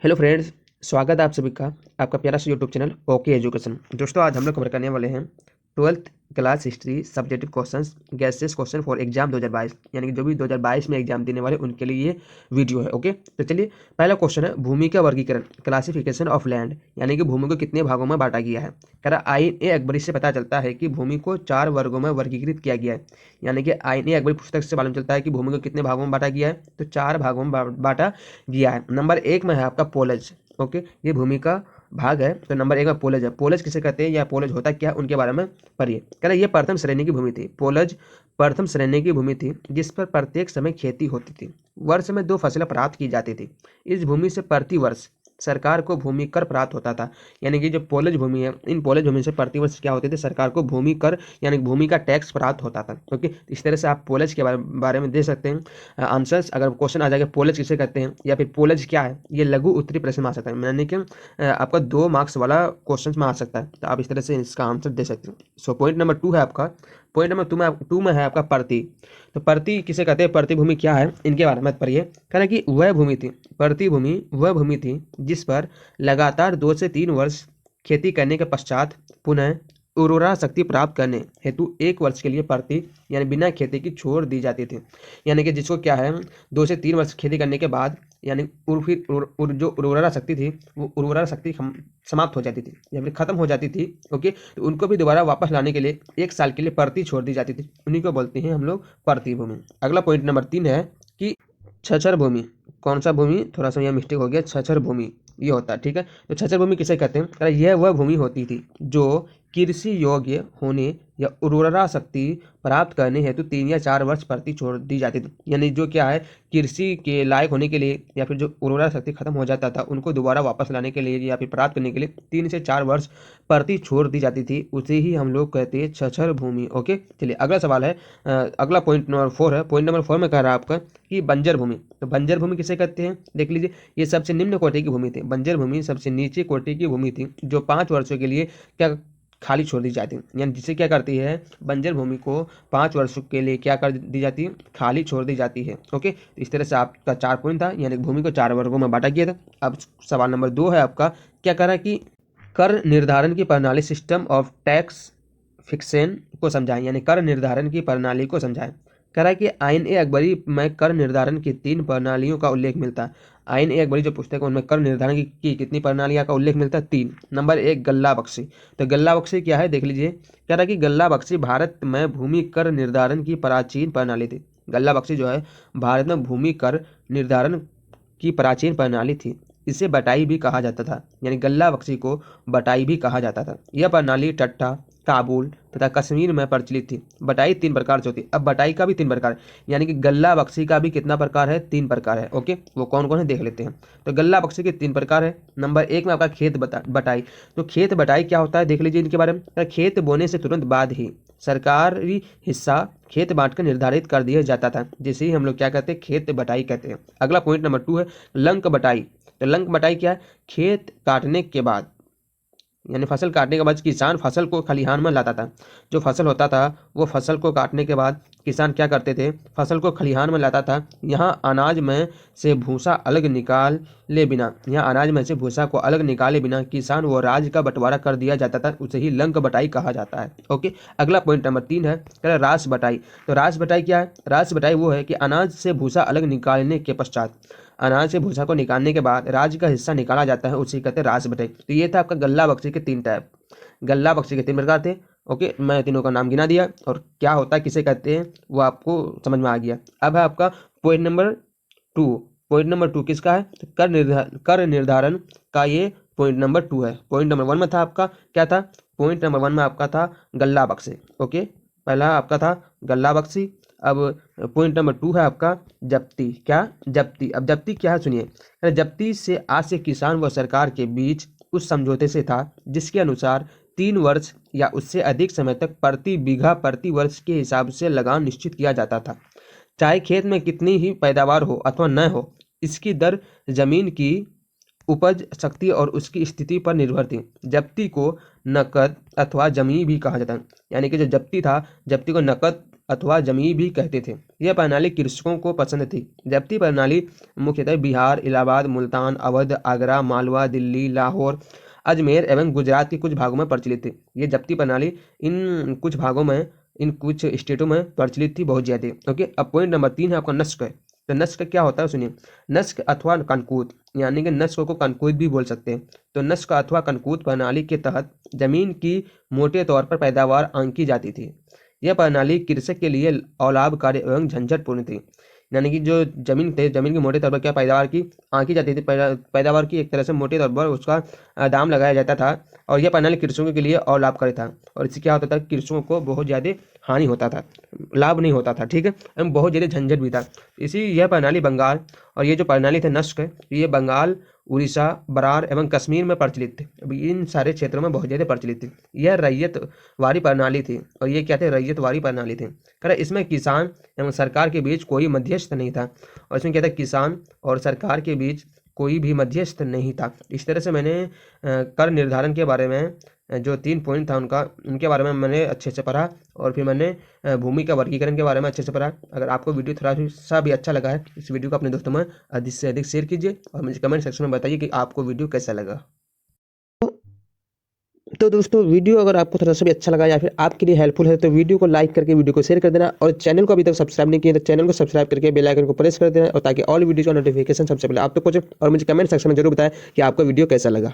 Hello friends, स्वागत है आप सभी का आपका प्यारा सा यूट्यूब चैनल ओके एजुकेशन। दोस्तों, आज हम लोग कवर करने वाले हैं 12th class history subjective questions gases question for exam 2022, यानी कि जो भी 2022 में एग्जाम देने वाले उनके लिए ये वीडियो है। ओके, तो चलिए, पहला क्वेश्चन है भूमि का वर्गीकरण, क्लासिफिकेशन ऑफ लैंड, यानी कि भूमि को कितने भागों में बांटा गया है। कह रहा आईन ए अकबरी से पता चलता है कि भूमि को 4 वर्गों में वर्गीकृत किया गया है। यानी कि आईन ए अकबरी पुस्तक से मालूम चलता है कि भूमि को कितने भागों में बांटा गया है, तो 4 भागों में बांटा गया है। नंबर 1 में है आपका पोलज। ओके, ये भूमि का भाग है, तो नंबर 1 में पोलज है। पोलज किसे कहते हैं या पोलज होता क्या, उनके बारे में पढ़िए। कह रहे ये प्रथम श्रेणी की भूमि थी। पोलज प्रथम श्रेणी की भूमि थी जिस पर प्रत्येक समय खेती होती थी। वर्ष में 2 फसलें प्राप्त की जाती थी। इस भूमि से प्रति वर्ष सरकार को भूमि कर प्राप्त होता था। यानी कि जो पोलज भूमि है, इन पोलज भूमि से प्रति वर्ष क्या होते थे, सरकार को भूमि कर यानी भूमि का टैक्स प्राप्त होता था। ओके, इस तरह से आप पोलज के बारे में दे सकते हैं आंसर्स। अगर क्वेश्चन आ जाएगा पोलज किसे कहते हैं या फिर पोलज क्या है, ये लघु उत्तरी प्रश्न में आ सकता है, यानी कि आपका 2 मार्क्स वाला क्वेश्चन में आ सकता है। तो आप इस तरह से इसका आंसर दे सकते हैं। सो पॉइंट नंबर 2 है आपका। पॉइंट नंबर 2 में है आपका प्रति। तो प्रति किसे कहते हैं, प्रति भूमि क्या है, इनके बारे में पढ़िए। कह रहा है कि वह भूमि थी, प्रति भूमि वह भूमि थी जिस पर लगातार 2 से 3 वर्ष खेती करने के पश्चात पुनः उर्वरा शक्ति प्राप्त करने हेतु 1 वर्ष के लिए प्रति यानी बिना खेती की छोड़ दी जाती थी। यानी कि जिसको क्या है 2 से 3 वर्ष खेती करने के बाद यानी जो उर्वरा शक्ति थी वो उर्वरा शक्ति समाप्त हो जाती थी या फिर खत्म हो जाती थी। ओके, तो उनको भी दोबारा वापस लाने के लिए 1 साल के लिए प्रति छोड़ दी जाती थी। उन्हीं को बोलते हैं हम लोग प्रति भूमि। अगला पॉइंट नंबर 3 है कि छछर भूमि। कौन सा भूमि, थोड़ा सा यहाँ मिस्टेक हो गया, छछर भूमि ये होता है। ठीक है, तो छछर भूमि किसे कहते हैं, यह वह भूमि होती थी जो कृषि योग्य होने या उर्वरा शक्ति प्राप्त करने हेतु 3 या 4 वर्ष प्रति छोड़ दी जाती थी। यानी जो क्या है कृषि के लायक होने के लिए या फिर जो उर्वरा शक्ति खत्म हो जाता था उनको दोबारा वापस लाने के लिए या फिर प्राप्त करने के लिए 3 से 4 वर्ष प्रति छोड़ दी जाती थी, उसे ही हम लोग कहते हैं छछर भूमि। ओके, चलिए अगला सवाल है। अगला पॉइंट नंबर 4 है। पॉइंट नंबर 4 में कह रहा है आपका कि बंजर भूमि। तो बंजर भूमि किसे कहते हैं, देख लीजिए। ये सबसे निम्न कोटि की भूमि थी। बंजर भूमि सबसे नीचे कोटि की भूमि थी जो 5 वर्षों के लिए क्या खाली छोड़ दी जाती है। यानी जिसे क्या करती है, बंजर भूमि को 5 वर्षों के लिए क्या कर दी जाती है, खाली छोड़ दी जाती है। ओके, तो इस तरह से आपका 4 पॉइंट था, यानी भूमि को 4 वर्गों में बांटा गया था। अब सवाल नंबर 2 है आपका, क्या कह रहा है कि कर निर्धारण की प्रणाली सिस्टम ऑफ टैक्स फिक्सेन को समझाएं, यानी कर निर्धारण की प्रणाली को समझाएं। कह रहा है कि आईन ए अकबरी में कर निर्धारण की 3 प्रणालियों का उल्लेख मिलता है। आईन ए अकबरी जो पुस्तक है उनमें कर निर्धारण की कितनी प्रणालियां का उल्लेख मिलता है, 3। नंबर 1 गल्ला बख्शी। तो गल्ला बख्शी क्या है, देख लीजिए। कह रहा है कि गल्ला बख्शी भारत में भूमि कर निर्धारण की प्राचीन प्रणाली थी। गल्ला बख्शी जो है भारत में भूमि कर निर्धारण की प्राचीन प्रणाली थी। इसे बटाई भी कहा जाता था, यानी गल्ला बख्शी को बटाई भी कहा जाता था। यह प्रणाली टट्टा, काबुल तथा कश्मीर में प्रचलित थी। बटाई 3 प्रकार से होती है। अब बटाई का भी 3 प्रकार है, यानी कि गल्ला बख्शी का भी कितना प्रकार है, 3 प्रकार है। ओके, वो कौन कौन है देख लेते हैं। तो गल्ला बख्शी के 3 प्रकार है। नंबर 1 में आपका खेत बटाई। तो खेत बटाई क्या होता है, देख लीजिए इनके बारे में। खेत बोने से तुरंत बाद ही सरकारी हिस्सा खेत बांटकर निर्धारित कर दिया जाता था, जिसे ही हम लोग क्या कहते हैं, खेत बटाई कहते हैं। अगला पॉइंट नंबर 2 है लंक बटाई। तो लंक बटाई क्या है, खेत काटने के बाद यानी फसल काटने के बाद किसान फसल को खलिहान में लाता था। जो फसल होता था वो फसल को काटने के बाद किसान क्या करते थे, फसल को खलिहान में लाता था। यहाँ अनाज में से भूसा अलग निकाले बिना किसान व राज्य का बंटवारा कर दिया जाता था, उसे ही लंक बटाई कहा जाता है। ओके, अगला पॉइंट नंबर 3 है रास बटाई। तो रास बटाई क्या है, रास बटाई वो है कि अनाज से भूसा अलग निकालने के पश्चात अनाज से भूसा को निकालने के बाद राज्य का हिस्सा निकाला जाता है, उसे कहते हैं रास बटाई। तो ये था आपका गल्ला बख्शी के 3 टाइप। गल्ला बख्शी के 3 प्रकार थे। ओके, मैं तीनों का नाम गिना दिया और क्या होता है किसे कहते हैं वो आपको समझ में आ गया। अब है आपका पॉइंट नंबर 2। पॉइंट नंबर 2 किसका है, तो कर निर्धारण का ये पॉइंट नंबर 2 है। पॉइंट नंबर 1 में था आपका क्या था, पॉइंट नंबर 1 में आपका था गल्ला बख्शी। ओके, पहला आपका था गल्ला बख्शी। अब पॉइंट नंबर 2 है आपका जब्ती। क्या, जब्ती। अब जब्ती क्या है सुनिए। जब्ती से आज से किसान व सरकार के बीच उस समझौते से था जिसके अनुसार 3 वर्ष या उससे अधिक समय तक प्रति बीघा प्रति वर्ष के हिसाब से लगान निश्चित किया जाता था। चाहे खेत में कितनी ही पैदावार हो अथवा न हो, इसकी दर जमीन की उपज शक्ति और उसकी स्थिति पर निर्भर थी। जब्ती को नकद अथवा जमी भी कहा जाता है। यानी कि जो जब्ती था, जब्ती को नकद अथवा जमी भी कहते थे। यह प्रणाली कृषकों को पसंद थी। जब्ती प्रणाली मुख्यतः बिहार, इलाहाबाद, मुल्तान, अवध, आगरा, मालवा, दिल्ली, लाहौर, अजमेर एवं गुजरात के कुछ भागों में प्रचलित थी। ये जब्ती प्रणाली इन कुछ स्टेटों में प्रचलित थी बहुत ज़्यादा। ओके, अब पॉइंट नंबर 3 है आपका नस्क। तो नस्क क्या होता है सुनिए। नस्क अथवा कनकूत, यानी कि नस्क को कनकूत भी बोल सकते हैं। तो नस्क अथवा कनकूत प्रणाली के तहत जमीन की मोटे तौर पर पैदावार आंकी जाती थी। यह प्रणाली कृषक के लिए अलाभकारी एवं झंझटपूर्ण थी। यानी कि जो जमीन थे, जमीन की मोटे तौर पर क्या पैदावार की आंकी जाती थी, पैदावार की एक तरह से मोटे तौर पर उसका दाम लगाया जाता था। और यह प्रणाली कृषकों के लिए अलाभकारी था। और इससे क्या होता था, कृषकों को बहुत ज़्यादा हानि होता था, लाभ नहीं होता था। ठीक है, एवं बहुत ज़्यादा झंझट भी था। यह प्रणाली बंगाल, और ये जो प्रणाली थे नस्क, ये बंगाल, उड़ीसा, बरार एवं कश्मीर में प्रचलित थे। अभी इन सारे क्षेत्रों में बहुत ज़्यादा प्रचलित थी। यह रैयतवारी प्रणाली थी। और ये क्या थे, रैयतवारी प्रणाली थी। कह इसमें किसान एवं सरकार के बीच कोई मध्यस्थ नहीं था। और इसमें क्या था, किसान और सरकार के बीच कोई भी मध्यस्थ नहीं था। इस तरह से मैंने कर निर्धारण के बारे में जो 3 पॉइंट था उनके बारे में मैंने अच्छे से पढ़ा। और फिर मैंने भूमि का वर्गीकरण के बारे में अच्छे से पढ़ा। अगर आपको वीडियो थोड़ा सा भी अच्छा लगा है, इस वीडियो को अपने दोस्तों में अधिक से अधिक शेयर कीजिए और मुझे कमेंट सेक्शन में बताइए कि आपको वीडियो कैसा लगा। तो दोस्तों, वीडियो अगर आपको थोड़ा सा भी अच्छा लगा या फिर आपके लिए हेल्पफुल है तो वीडियो को लाइक करके वीडियो को शेयर कर देना। और चैनल को अभी तक सब्सक्राइब नहीं किया तो चैनल को सब्सक्राइब करके बेल आइकन को प्रेस कर देना, और ताकि ऑल वीडियो का नोटिफिकेशन सबसे पहले आप तक पहुंचे। और मुझे कमेंट सेक्शन में जरूर बताएं कि आपको वीडियो कैसा लगा।